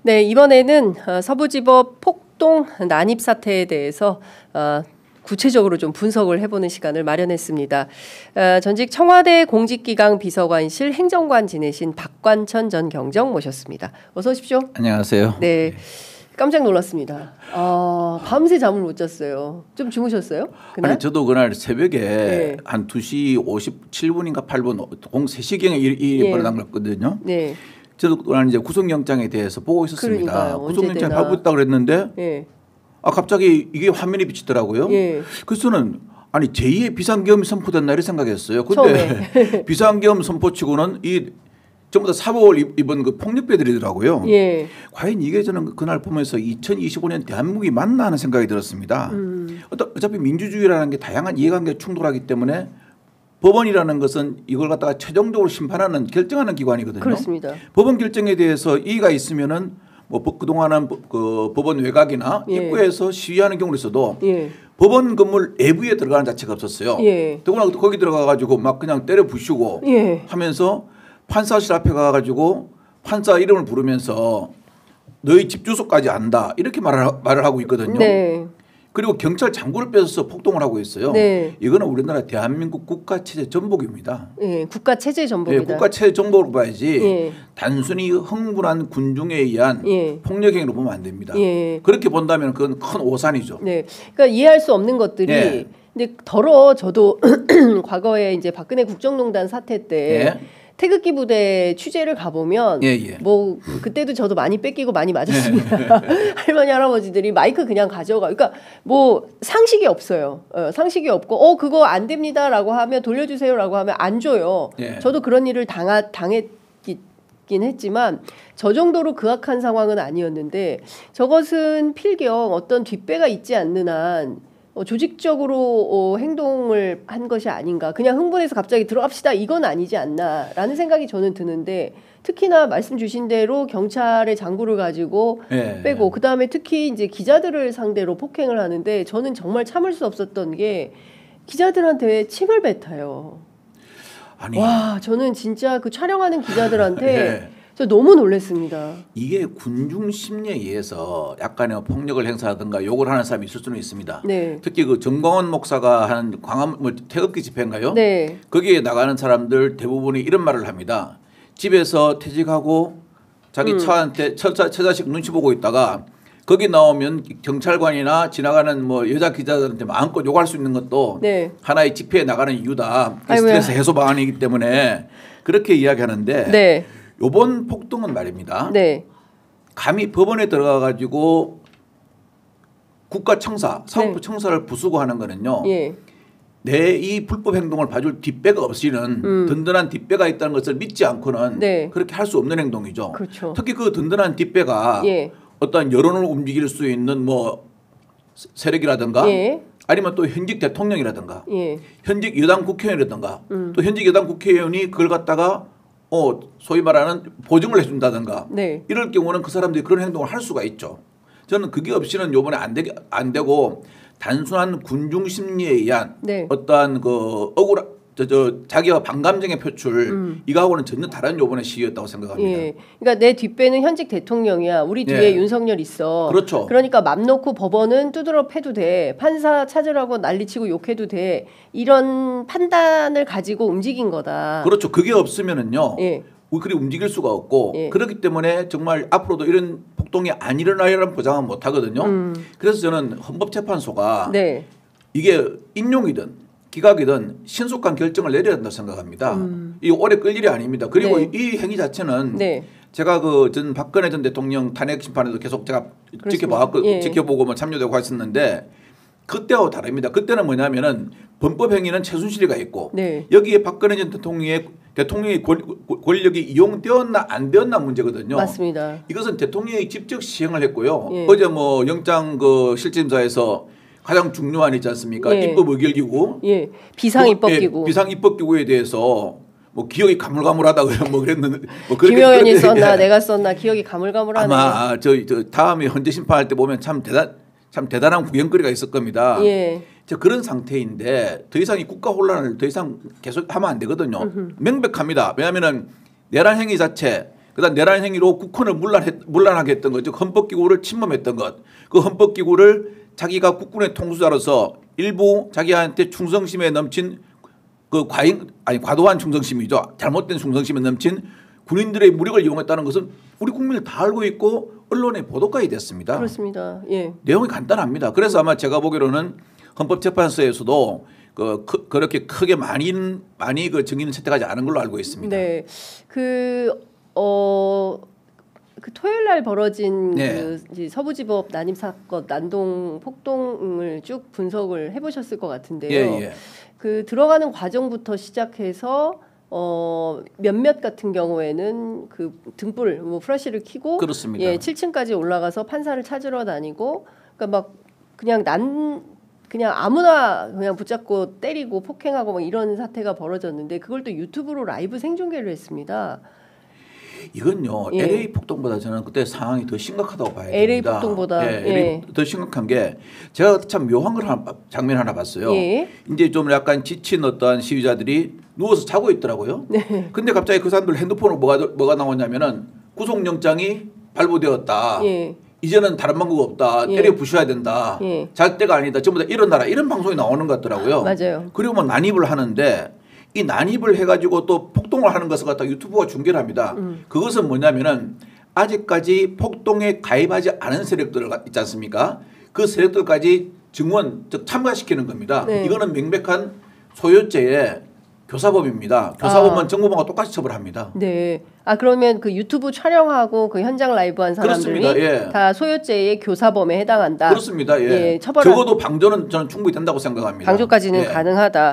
네, 이번에는 서부지법 폭동 난입 사태에 대해서 구체적으로 좀 분석을 해보는 시간을 마련했습니다. 전직 청와대 공직기강 비서관실 행정관 지내신 박관천 전 경정 모셨습니다. 어서 오십시오. 안녕하세요. 네, 깜짝 놀랐습니다. 밤새 잠을 못 잤어요. 좀 주무셨어요? 그날? 아니 저도 그날 새벽에 네. 한 2시 57분인가 8분 공 3시경에 일이 벌어난 거거든요. 네. 저도 그날 이제 구속영장에 대해서 보고 있었습니다. 그러니까요. 구속영장 언제 하고 있다고 그랬는데 네. 갑자기 이게 화면이 비치더라고요. 예. 그래서 저는 아니 제2의 비상계엄이 선포된 날이 생각했어요. 근데 비상계엄 선포치고는 이 전부 다 사복을 입은 그 폭력배들이더라고요. 예. 과연 이게 저는 그날 보면서 2025년 대한민국이 맞나 하는 생각이 들었습니다. 어차피 민주주의라는 게 다양한 이해관계가 충돌하기 때문에 법원이라는 것은 이걸 갖다가 최종적으로 심판하는 결정하는 기관이거든요. 그렇습니다. 법원 결정에 대해서 이의가 있으면은 뭐 그동안은 그 법원 외곽이나 예. 입구에서 시위하는 경우도 있어도 예. 법원 건물 내부에 들어가는 자체가 없었어요. 예. 더구나 거기 들어가 가지고 막 그냥 때려 부수고 예. 하면서 판사실 앞에 가 가지고 판사 이름을 부르면서 너희 집 주소까지 안다 이렇게 말을 하고 있거든요. 네. 그리고 경찰 장구를 뺏어서 폭동을 하고 있어요. 네. 이거는 우리나라 대한민국 국가체제 전복입니다. 예, 국가 체제 전복이다. 국가체제 전복으로 봐야지 예. 단순히 흥분한 군중에 의한 예. 폭력행위로 보면 안 됩니다. 예. 그렇게 본다면 그건 큰 오산이죠. 네, 그러니까 이해할 수 없는 것들이. 예. 근데 저도 과거에 이제 박근혜 국정농단 사태 때 예. 태극기 부대 취재를 가보면 예. 뭐 그때도 저도 많이 뺏기고 많이 맞았습니다. 할머니 할아버지들이 마이크 그냥 가져가. 그러니까 뭐 상식이 없어요. 상식이 없고 그거 안 됩니다라고 하면 돌려주세요라고 하면 안 줘요. 예. 저도 그런 일을 당했긴 했지만 저 정도로 극악한 상황은 아니었는데 저것은 필경 어떤 뒷배가 있지 않는 한 조직적으로 행동을 한 것이 아닌가. 그냥 흥분해서 갑자기 들어갑시다. 이건 아니지 않나라는 생각이 저는 드는데 특히나 말씀 주신 대로 경찰의 장구를 가지고 빼고 그다음에 특히 이제 기자들을 상대로 폭행을 하는데 저는 정말 참을 수 없었던 게 기자들한테 침을 뱉어요. 아니, 와, 저는 진짜 그 촬영하는 기자들한테 예. 저 너무 놀랐습니다. 이게 군중 심리에 의해서 약간의 폭력을 행사하든가 욕을 하는 사람이 있을 수는 있습니다. 네. 특히 그 정광훈 목사가 한 광화문 태극기 집회인가요? 네. 거기에 나가는 사람들 대부분이 이런 말을 합니다. 집에서 퇴직하고 자기 차한테 처자식 눈치 보고 있다가 거기 나오면 경찰관이나 지나가는 뭐 여자 기자들한테 마음껏 욕할 수 있는 것도 네. 하나의 집회에 나가는 이유다. 아이고야. 스트레스 해소 방안이기 때문에 그렇게 이야기하는데 네. 이번 폭동은 말입니다. 네. 감히 법원에 들어가 가지고 국가청사, 사법부 청사를 부수고 하는 거는요. 예. 내 이 불법 행동을 봐줄 뒷배가 없이는 든든한 뒷배가 있다는 것을 믿지 않고는 네. 그렇게 할 수 없는 행동이죠. 그렇죠. 특히 그 든든한 뒷배가 예. 어떤 여론을 움직일 수 있는 뭐 세력이라든가 예. 아니면 또 현직 대통령이라든가 예. 현직 여당 국회의원이라든가 또 현직 여당 국회의원이 그걸 갖다가 소위 말하는 보증을 해준다든가 네. 이럴 경우는 그 사람들이 그런 행동을 할 수가 있죠. 저는 그게 없이는 요번에 안 되고 단순한 군중 심리에 의한 네. 어떠한 그 자기가 반감정의 표출 이거하고는 전혀 다른 요번의 시위였다고 생각합니다. 예. 그러니까 내 뒷배는 현직 대통령이야. 우리 뒤에 예. 윤석열 있어. 그렇죠. 그러니까 맘 놓고 법원은 두드러 패도 돼. 판사 찾으라고 난리치고 욕해도 돼. 이런 판단을 가지고 움직인 거다. 그렇죠. 그게 없으면은요. 예. 그리 움직일 수가 없고 예. 그렇기 때문에 정말 앞으로도 이런 폭동이 안 일어나리라는 보장은 못 하거든요. 그래서 저는 헌법재판소가 네. 이게 인용이든 기각이든 신속한 결정을 내려야 된다고 생각합니다. 이 오래 끌 일이 아닙니다. 그리고 네. 이 행위 자체는 네. 제가 전 박근혜 전 대통령 탄핵 심판에도 계속 제가 예. 지켜보고 뭐 참여되고 했었는데 그때하고 다릅니다. 그때는 뭐냐면은 범법 행위는 최순실이가 있고 네. 여기에 박근혜 전 대통령의 권력이 이용되었나 안 되었나 문제거든요. 맞습니다. 이것은 대통령이 직접 시행을 했고요. 예. 어제 뭐 영장 실질심사에서 가장 중요한 있지 않습니까? 예. 입법 의결기구. 예. 비상입법기구. 비상입법기구에 대해서 뭐 기억이 가물가물하다 뭐 그랬는데 뭐 김영현이 썼나 내가 썼나 기억이 가물가물하네. 아마 저 다음에 헌재 심판할 때 보면 참 대단한 구경거리가 있을 겁니다. 예. 그런 상태인데 더 이상 이 국가 혼란을 더 이상 계속하면 안 되거든요. 명백합니다. 왜냐하면은 내란 행위 자체 그다음 내란 행위로 국헌을 문란하게 했던 것, 즉 헌법기구를 침범했던 것, 그 헌법기구를 자기가 국군의 통수자로서 일부 자기한테 충성심에 넘친 그 과도한 충성심이죠. 잘못된 충성심에 넘친 군인들의 무력을 이용했다는 것은 우리 국민을 다 알고 있고 언론의 보도까지 됐습니다. 그렇습니다. 예. 내용이 간단합니다. 그래서 아마 제가 보기로는 헌법재판소에서도 그렇게 크게 많이 그 증인을 채택하지 않은 걸로 알고 있습니다. 네, 그 토요일 날 벌어진 네. 그 이제 서부지법 난임 사건, 난동 폭동을 쭉 분석을 해보셨을 것 같은데요. 예. 그 들어가는 과정부터 시작해서 몇몇 같은 경우에는 그 등불 뭐 플래시를 켜고 그렇습니다. 예, 7층까지 올라가서 판사를 찾으러 다니고 그러니까 막 그냥 아무나 그냥 붙잡고 때리고 폭행하고 막 이런 사태가 벌어졌는데 그걸 또 유튜브로 라이브 생중계를 했습니다. 이건요. 예. LA 폭동보다 저는 그때 상황이 더 심각하다고 봐야 됩니다. LA 폭동보다 예, LA 더 심각한 게 제가 참 묘한 장면 하나 봤어요. 예. 이제 좀 약간 지친 어떠한 시위자들이 누워서 자고 있더라고요. 네. 근데 갑자기 그 사람들 핸드폰으로 뭐가 나오냐면은 구속영장이 발부되었다. 예. 이제는 다른 방법 없다. 예. 때려 부셔야 된다. 예. 잘 때가 아니다. 전부 다 일어나라. 이런 방송이 나오는 것 같더라고요. 맞아요. 그리고 뭐 난입을 하는데 이 난입을 해가지고 또 폭동을 하는 것을 갖다 유튜브가 중계를 합니다. 그것은 뭐냐면은 아직까지 폭동에 가입하지 않은 세력들 있지 않습니까? 그 세력들까지 증원, 즉 참가시키는 겁니다. 네. 이거는 명백한 소요죄의 교사범입니다. 교사범은 정보범과 똑같이 처벌합니다. 네. 아 그러면 그 유튜브 촬영하고 그 현장 라이브한 사람들이 그렇습니다. 예. 다 소요죄의 교사범에 해당한다. 그렇습니다. 예. 예, 적어도 방조는 저는 충분히 된다고 생각합니다. 방조까지는 예. 가능하다.